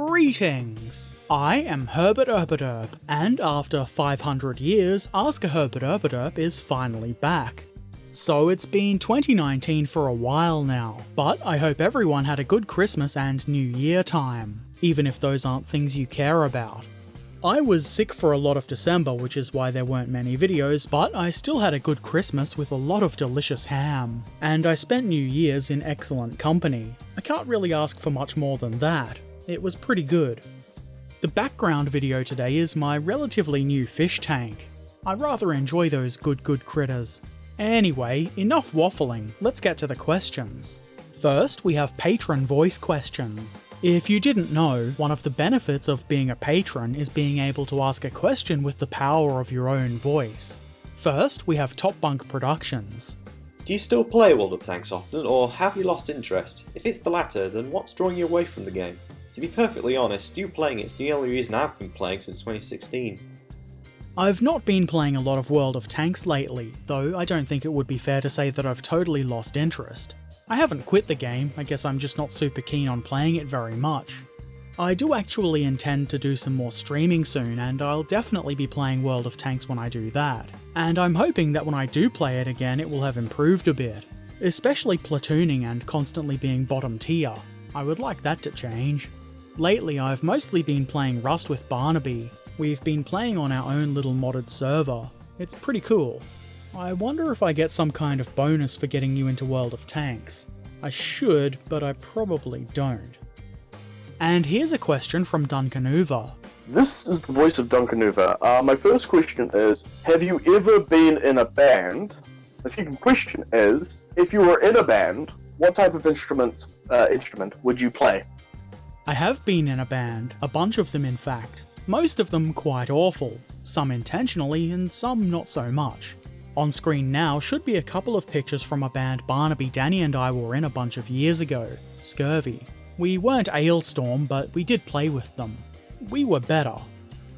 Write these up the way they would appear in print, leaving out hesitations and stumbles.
Greetings! I am Herbert Erpaderp, and after 500 years, Ask a Herbert Erpaderp is finally back. So it's been 2019 for a while now, but I hope everyone had a good Christmas and New Year time, even if those aren't things you care about. I was sick for a lot of December, which is why there weren't many videos, but I still had a good Christmas with a lot of delicious ham, and I spent New Year's in excellent company. I can't really ask for much more than that. It was pretty good. The background video today is my relatively new fish tank. I rather enjoy those good critters. Anyway, enough waffling, let's get to the questions. First, we have patron voice questions. If you didn't know, one of the benefits of being a patron is being able to ask a question with the power of your own voice. First, we have Top Bunk Productions. Do you still play World of Tanks often, or have you lost interest? If it's the latter, then what's drawing you away from the game? To be perfectly honest, you playing it's the only reason I've been playing since 2016. I've not been playing a lot of World of Tanks lately, though I don't think it would be fair to say that I've totally lost interest. I haven't quit the game, I guess I'm just not super keen on playing it very much. I do actually intend to do some more streaming soon, and I'll definitely be playing World of Tanks when I do that. And I'm hoping that when I do play it again, it will have improved a bit. Especially platooning and constantly being bottom tier. I would like that to change. Lately, I've mostly been playing Rust with Barnaby. We've been playing on our own little modded server. It's pretty cool. I wonder if I get some kind of bonus for getting you into World of Tanks. I should, but I probably don't. And here's a question from Duncanuva. This is the voice of Duncanuva. My first question is, have you ever been in a band? The second question is, if you were in a band, what type of instrument would you play? I have been in a band, a bunch of them in fact. Most of them quite awful, some intentionally and some not so much. On screen now should be a couple of pictures from a band Barnaby, Danny and I were in a bunch of years ago, Scurvy. We weren't Ailstorm, but we did play with them. We were better.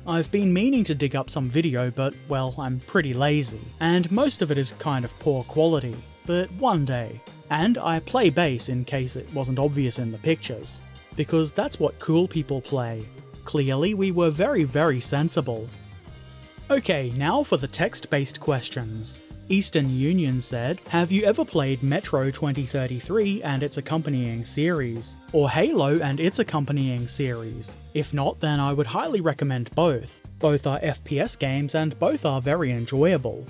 I've been meaning to dig up some video, but well, I'm pretty lazy, and most of it is kind of poor quality, but one day. And I play bass in case it wasn't obvious in the pictures. Because that's what cool people play. Clearly, we were very sensible. Okay, now for the text-based questions. Eastern Union said, have you ever played Metro 2033 and its accompanying series? Or Halo and its accompanying series? If not, then I would highly recommend both. Both are FPS games and both are very enjoyable.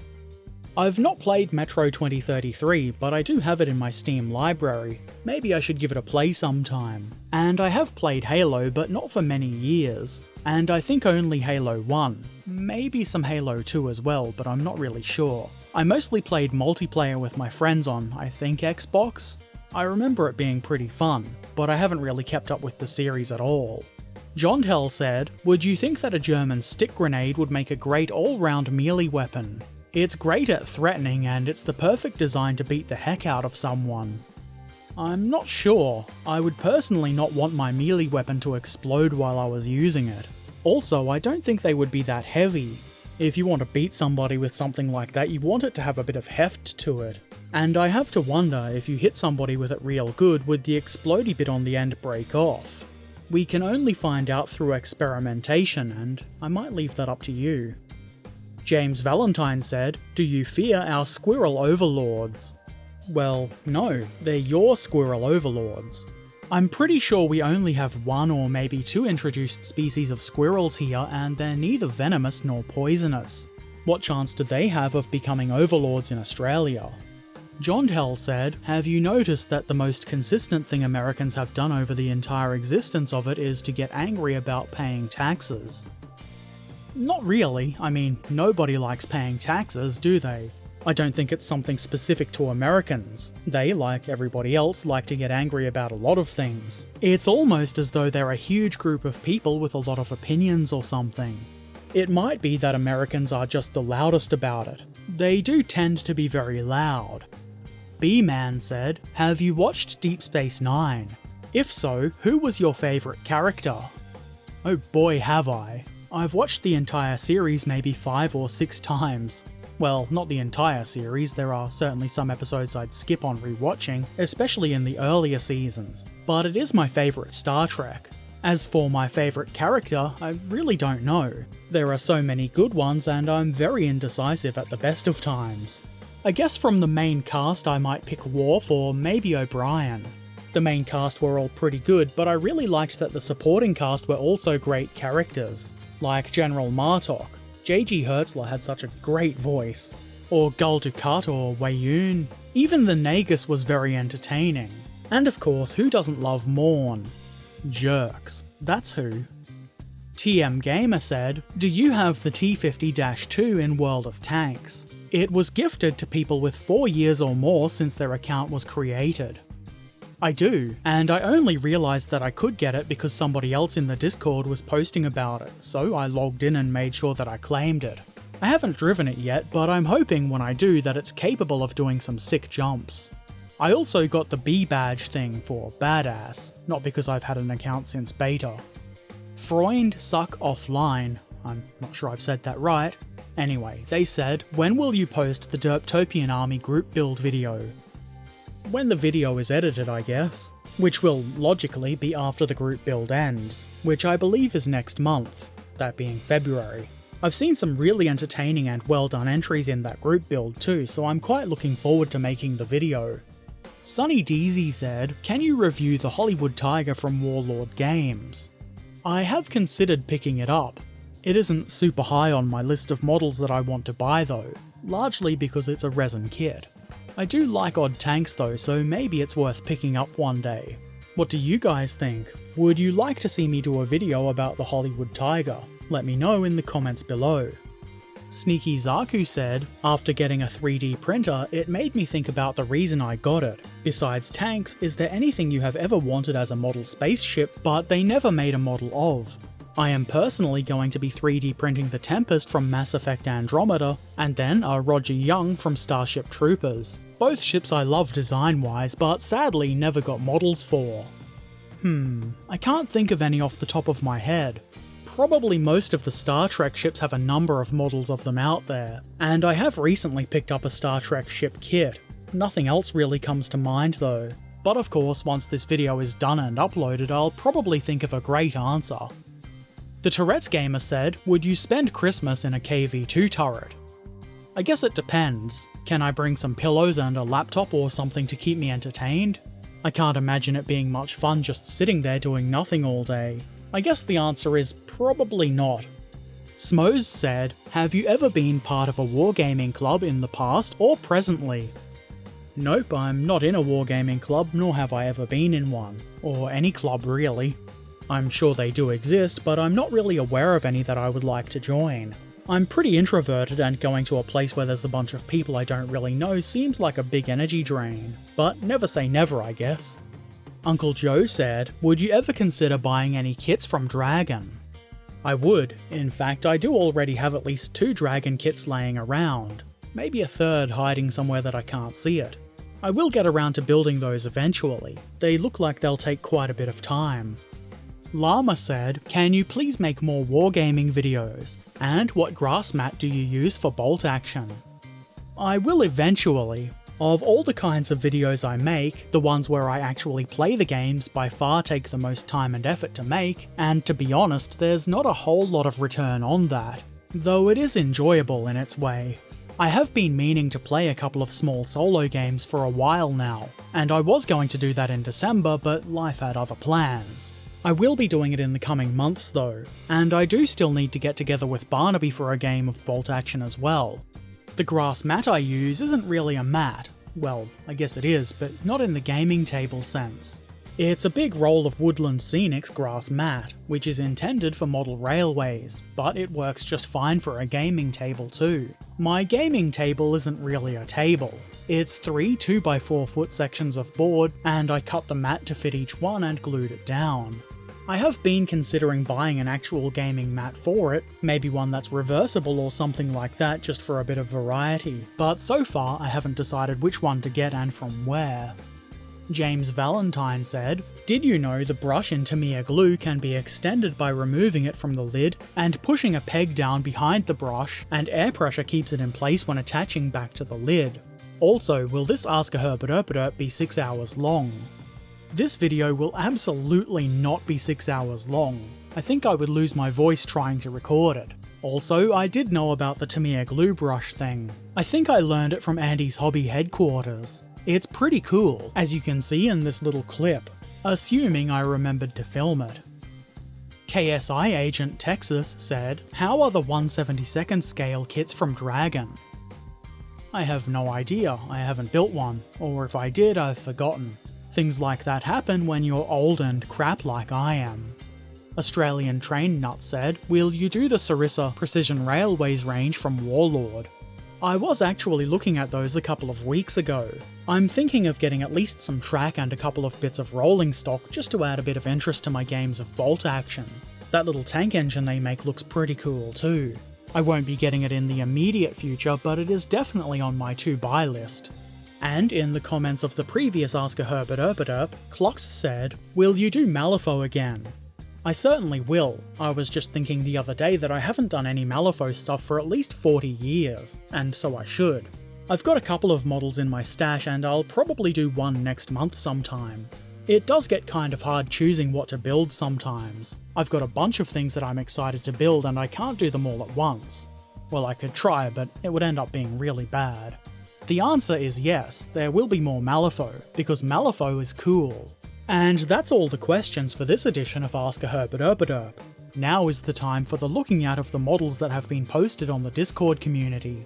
I've not played Metro 2033, but I do have it in my Steam library. Maybe I should give it a play sometime. And I have played Halo, but not for many years. And I think only Halo 1. Maybe some Halo 2 as well, but I'm not really sure. I mostly played multiplayer with my friends on, I think, Xbox? I remember it being pretty fun, but I haven't really kept up with the series at all. John Tell said, would you think that a German stick grenade would make a great all-round melee weapon? It's great at threatening, and it's the perfect design to beat the heck out of someone. I'm not sure. I would personally not want my melee weapon to explode while I was using it. Also, I don't think they would be that heavy. If you want to beat somebody with something like that, you want it to have a bit of heft to it. And I have to wonder, if you hit somebody with it real good, would the explodey bit on the end break off? We can only find out through experimentation, and I might leave that up to you. James Valentine said, do you fear our squirrel overlords? Well, no, they're your squirrel overlords. I'm pretty sure we only have one or maybe two introduced species of squirrels here, and they're neither venomous nor poisonous. What chance do they have of becoming overlords in Australia? John Tell said, have you noticed that the most consistent thing Americans have done over the entire existence of it is to get angry about paying taxes? Not really. I mean, nobody likes paying taxes, do they? I don't think it's something specific to Americans. They, like everybody else, like to get angry about a lot of things. It's almost as though they're a huge group of people with a lot of opinions or something. It might be that Americans are just the loudest about it. They do tend to be very loud. B-Man said, have you watched Deep Space Nine? If so, who was your favourite character? Oh boy, have I. I've watched the entire series maybe 5 or 6 times. Well, not the entire series, there are certainly some episodes I'd skip on rewatching, especially in the earlier seasons, but it is my favourite Star Trek. As for my favourite character, I really don't know. There are so many good ones and I'm very indecisive at the best of times. I guess from the main cast I might pick Worf or maybe O'Brien. The main cast were all pretty good, but I really liked that the supporting cast were also great characters, like General Martok. J.G. Hertzler had such a great voice. Or Gul Dukat or Weyoun. Even the Nagus was very entertaining. And of course, who doesn't love Morn? Jerks. That's who. TM Gamer said, do you have the T50-2 in World of Tanks? It was gifted to people with 4 years or more since their account was created. I do, and I only realised that I could get it because somebody else in the Discord was posting about it, so I logged in and made sure that I claimed it. I haven't driven it yet, but I'm hoping when I do that it's capable of doing some sick jumps. I also got the B badge thing for badass, not because I've had an account since beta. Freund Suck Offline, I'm not sure I've said that right. Anyway, they said, when will you post the Derptopian Army group build video? When the video is edited, I guess. Which will logically be after the group build ends, which I believe is next month, that being February. I've seen some really entertaining and well done entries in that group build too, so I'm quite looking forward to making the video. Sunny Deezy said, can you review the Hollywood Tiger from Warlord Games? I have considered picking it up. It isn't super high on my list of models that I want to buy though, largely because it's a resin kit. I do like odd tanks though, so maybe it's worth picking up one day. What do you guys think? Would you like to see me do a video about the Hollywood Tiger? Let me know in the comments below. Sneaky Zaku said, after getting a 3D printer, it made me think about the reason I got it. Besides tanks, is there anything you have ever wanted as a model spaceship, but they never made a model of? I am personally going to be 3D printing the Tempest from Mass Effect Andromeda, and then a Roger Young from Starship Troopers. Both ships I love design-wise, but sadly never got models for. I can't think of any off the top of my head. Probably most of the Star Trek ships have a number of models of them out there, and I have recently picked up a Star Trek ship kit. Nothing else really comes to mind though. But of course, once this video is done and uploaded, I'll probably think of a great answer. The Tourette's Gamer said, would you spend Christmas in a KV-2 turret? I guess it depends. Can I bring some pillows and a laptop or something to keep me entertained? I can't imagine it being much fun just sitting there doing nothing all day. I guess the answer is probably not. Smoes said, have you ever been part of a wargaming club in the past or presently? Nope, I'm not in a wargaming club, nor have I ever been in one. Or any club really. I'm sure they do exist, but I'm not really aware of any that I would like to join. I'm pretty introverted and going to a place where there's a bunch of people I don't really know seems like a big energy drain. But never say never, I guess. Uncle Joe said, would you ever consider buying any kits from Dragon? I would. In fact, I do already have at least 2 Dragon kits laying around. Maybe a third hiding somewhere that I can't see it. I will get around to building those eventually. They look like they'll take quite a bit of time. Llama said, can you please make more wargaming videos? And what grass mat do you use for bolt action? I will eventually. Of all the kinds of videos I make, the ones where I actually play the games by far take the most time and effort to make, and to be honest, there's not a whole lot of return on that, though it is enjoyable in its way. I have been meaning to play a couple of small solo games for a while now, and I was going to do that in December, but life had other plans. I will be doing it in the coming months though, and I do still need to get together with Barnaby for a game of bolt action as well. The grass mat I use isn't really a mat. Well, I guess it is, but not in the gaming table sense. It's a big roll of Woodland Scenics grass mat, which is intended for model railways, but it works just fine for a gaming table too. My gaming table isn't really a table. It's 3 2x4 foot sections of board, and I cut the mat to fit each one and glued it down. I have been considering buying an actual gaming mat for it, maybe one that's reversible or something like that just for a bit of variety, but so far I haven't decided which one to get and from where. James Valentine said, did you know the brush in Tamiya glue can be extended by removing it from the lid and pushing a peg down behind the brush, and air pressure keeps it in place when attaching back to the lid? Also, will this Ask a Herbert Erpaderp be 6 hours long? This video will absolutely not be 6 hours long. I think I would lose my voice trying to record it. Also, I did know about the Tamiya glue brush thing. I think I learned it from Andy's hobby headquarters. It's pretty cool, as you can see in this little clip, assuming I remembered to film it. KSI Agent Texas said, "How are the 1/72nd scale kits from Dragon?" I have no idea, I haven't built one, or if I did, I've forgotten. Things like that happen when you're old and crap like I am. Australian Train Nut said, "Will you do the Sarissa Precision Railways range from Warlord?" I was actually looking at those a couple of weeks ago. I'm thinking of getting at least some track and a couple of bits of rolling stock just to add a bit of interest to my games of bolt action. That little tank engine they make looks pretty cool too. I won't be getting it in the immediate future, but it is definitely on my to-buy list. And in the comments of the previous Ask a Herbert Erpaderp, Klux said, "Will you do Malifaux again?" I certainly will. I was just thinking the other day that I haven't done any Malifaux stuff for at least 40 years, and so I should. I've got a couple of models in my stash and I'll probably do one next month sometime. It does get kind of hard choosing what to build sometimes. I've got a bunch of things that I'm excited to build and I can't do them all at once. Well, I could try, but it would end up being really bad. The answer is yes, there will be more Malifaux, because Malifaux is cool. And that's all the questions for this edition of Ask a Herbert Erpaderp. Now is the time for the looking at of the models that have been posted on the Discord community.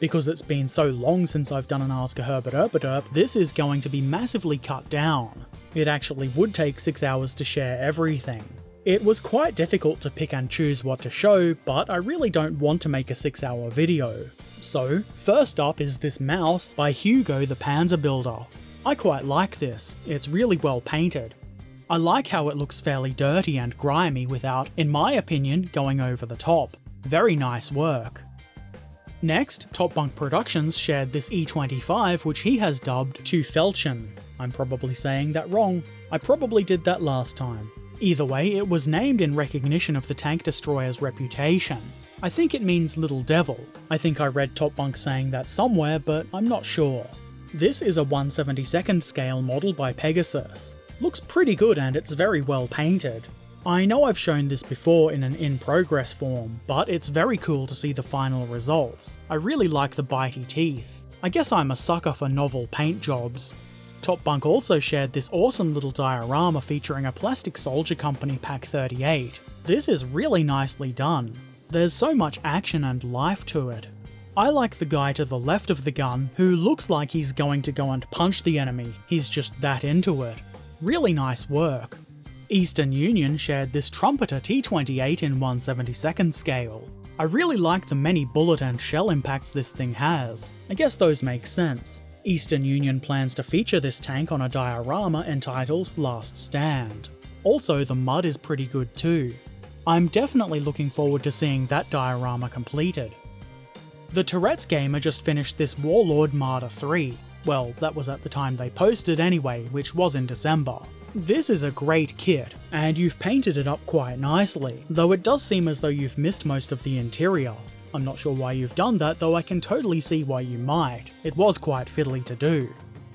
Because it's been so long since I've done an Ask a Herbert Erpaderp, this is going to be massively cut down. It actually would take 6 hours to share everything. It was quite difficult to pick and choose what to show, but I really don't want to make a 6-hour video. So, first up is this mouse by Hugo the Panzer Builder. I quite like this, it's really well painted. I like how it looks fairly dirty and grimy without, in my opinion, going over the top. Very nice work. Next, Top Bunk Productions shared this E25 which he has dubbed To Felchen. I'm probably saying that wrong. I probably did that last time. Either way, it was named in recognition of the tank destroyer's reputation. I think it means Little Devil. I think I read Top Bunk saying that somewhere, but I'm not sure. This is a 1/72nd scale model by Pegasus. Looks pretty good and it's very well painted. I know I've shown this before in an in-progress form, but it's very cool to see the final results. I really like the bitey teeth. I guess I'm a sucker for novel paint jobs. Top Bunk also shared this awesome little diorama featuring a Plastic Soldier Company Pack 38. This is really nicely done. There's so much action and life to it. I like the guy to the left of the gun, who looks like he's going to go and punch the enemy. He's just that into it. Really nice work. Eastern Union shared this Trumpeter T28 in 1/72nd scale. I really like the many bullet and shell impacts this thing has. I guess those make sense. Eastern Union plans to feature this tank on a diorama entitled Last Stand. Also, the mud is pretty good too. I'm definitely looking forward to seeing that diorama completed. The Tourette's Gamer just finished this Warlord Martyr 3. Well, that was at the time they posted anyway, which was in December. This is a great kit, and you've painted it up quite nicely, though it does seem as though you've missed most of the interior. I'm not sure why you've done that, though I can totally see why you might. It was quite fiddly to do.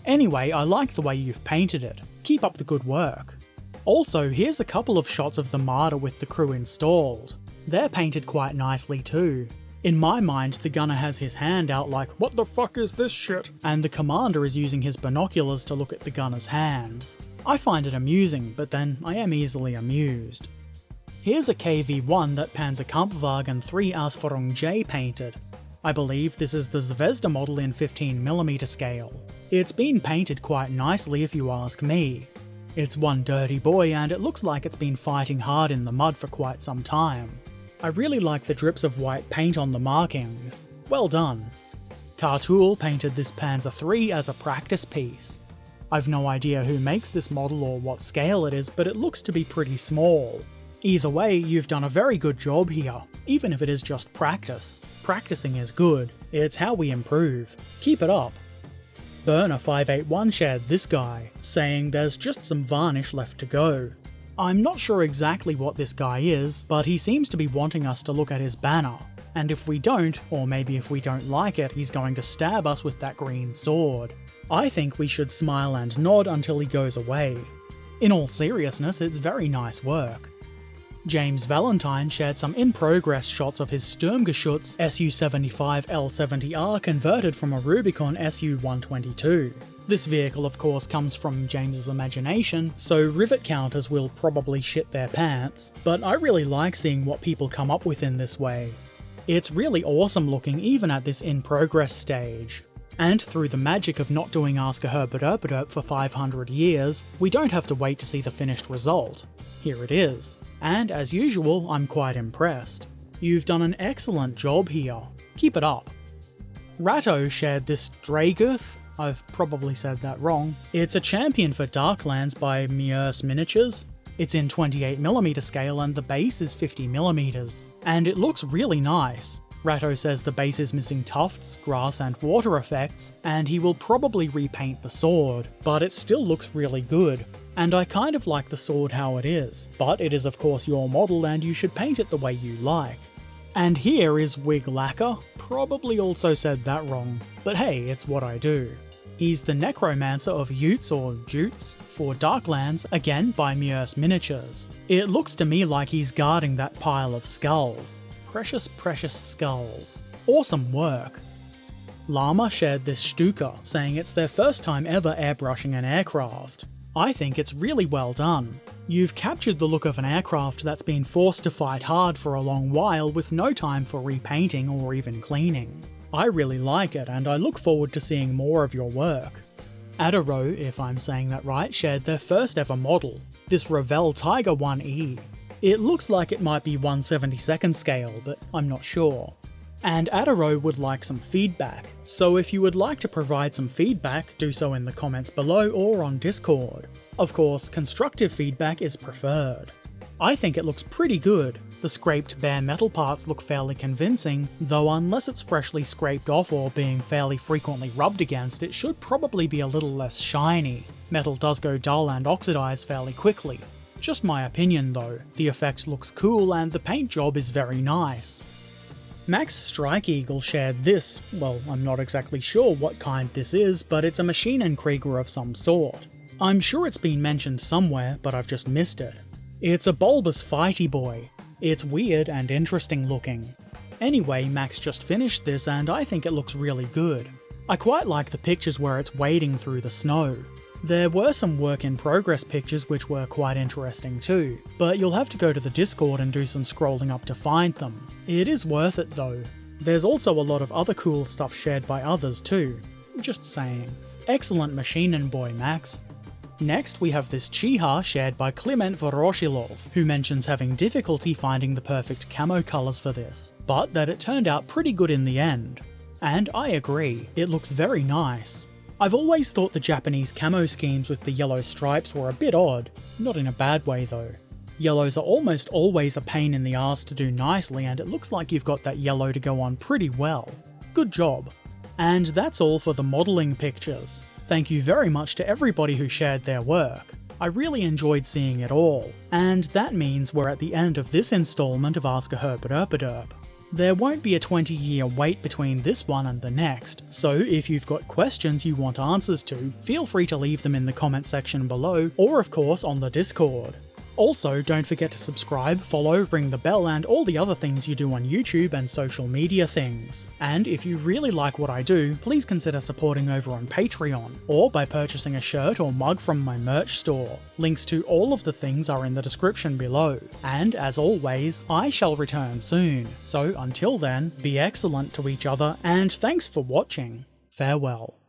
Anyway, I like the way you've painted it. Keep up the good work. Also, here's a couple of shots of the Martyr with the crew installed. They're painted quite nicely too. In my mind, the gunner has his hand out like, "What the fuck is this shit?" and the commander is using his binoculars to look at the gunner's hands. I find it amusing, but then I am easily amused. Here's a KV-1 that Panzerkampfwagen 3 Ausführung J painted. I believe this is the Zvezda model in 15mm scale. It's been painted quite nicely if you ask me. It's one dirty boy and it looks like it's been fighting hard in the mud for quite some time. I really like the drips of white paint on the markings. Well done. Cartool painted this Panzer III as a practice piece. I've no idea who makes this model or what scale it is, but it looks to be pretty small. Either way, you've done a very good job here, even if it is just practice. Practicing is good, it's how we improve. Keep it up. Burner581 shared this guy, saying there's just some varnish left to go. I'm not sure exactly what this guy is, but he seems to be wanting us to look at his banner. And if we don't, or maybe if we don't like it, he's going to stab us with that green sword. I think we should smile and nod until he goes away. In all seriousness, it's very nice work. James Valentine shared some in-progress shots of his Sturmgeschütz Su-75 L70R converted from a Rubicon Su-122. This vehicle of course comes from James's imagination, so rivet counters will probably shit their pants, but I really like seeing what people come up with in this way. It's really awesome looking even at this in-progress stage. And through the magic of not doing Ask a Herbert Erpaderp for 500 years, we don't have to wait to see the finished result. Here it is. And as usual, I'm quite impressed. You've done an excellent job here. Keep it up. Ratto shared this Draguth. I've probably said that wrong. It's a champion for Darklands by Miers Miniatures. It's in 28mm scale and the base is 50mm. And it looks really nice. Ratto says the base is missing tufts, grass and water effects, and he will probably repaint the sword, but it still looks really good. And I kind of like the sword how it is, but it is of course your model and you should paint it the way you like. And here is Wig Lacquer, probably also said that wrong, but hey, it's what I do. He's the Necromancer of Utes or Jutes for Darklands, again by Miers Miniatures. It looks to me like he's guarding that pile of skulls. Precious, precious skulls. Awesome work. Llama shared this Stuka, saying it's their first time ever airbrushing an aircraft. I think it's really well done. You've captured the look of an aircraft that's been forced to fight hard for a long while with no time for repainting or even cleaning. I really like it and I look forward to seeing more of your work. Adaro, if I'm saying that right, shared their first ever model, this Revell Tiger 1E. It looks like it might be 1/72nd scale, but I'm not sure. And Adaro would like some feedback, so if you would like to provide some feedback, do so in the comments below or on Discord. Of course, constructive feedback is preferred. I think it looks pretty good. The scraped bare metal parts look fairly convincing, though unless it's freshly scraped off or being fairly frequently rubbed against, it should probably be a little less shiny. Metal does go dull and oxidize fairly quickly. Just my opinion though, the effect looks cool and the paint job is very nice. Max Strike Eagle shared this, well I'm not exactly sure what kind this is, but it's a Maschinenkrieger of some sort. I'm sure it's been mentioned somewhere, but I've just missed it. It's a bulbous fighty boy. It's weird and interesting looking. Anyway, Max just finished this and I think it looks really good. I quite like the pictures where it's wading through the snow. There were some work in progress pictures which were quite interesting too, but you'll have to go to the Discord and do some scrolling up to find them. It is worth it though. There's also a lot of other cool stuff shared by others too. Just saying. Excellent Machinen boy, Max. Next we have this Chiha shared by Kliment Voroshilov, who mentions having difficulty finding the perfect camo colours for this, but that it turned out pretty good in the end. And I agree, it looks very nice. I've always thought the Japanese camo schemes with the yellow stripes were a bit odd, not in a bad way though. Yellows are almost always a pain in the arse to do nicely and it looks like you've got that yellow to go on pretty well. Good job. And that's all for the modelling pictures. Thank you very much to everybody who shared their work. I really enjoyed seeing it all. And that means we're at the end of this installment of Ask a Herbert Erpaderp. There won't be a 20-year wait between this one and the next, so if you've got questions you want answers to, feel free to leave them in the comment section below, or of course on the Discord. Also, don't forget to subscribe, follow, ring the bell and all the other things you do on YouTube and social media things. And if you really like what I do, please consider supporting over on Patreon, or by purchasing a shirt or mug from my merch store. Links to all of the things are in the description below. And as always, I shall return soon, so until then, be excellent to each other and thanks for watching. Farewell.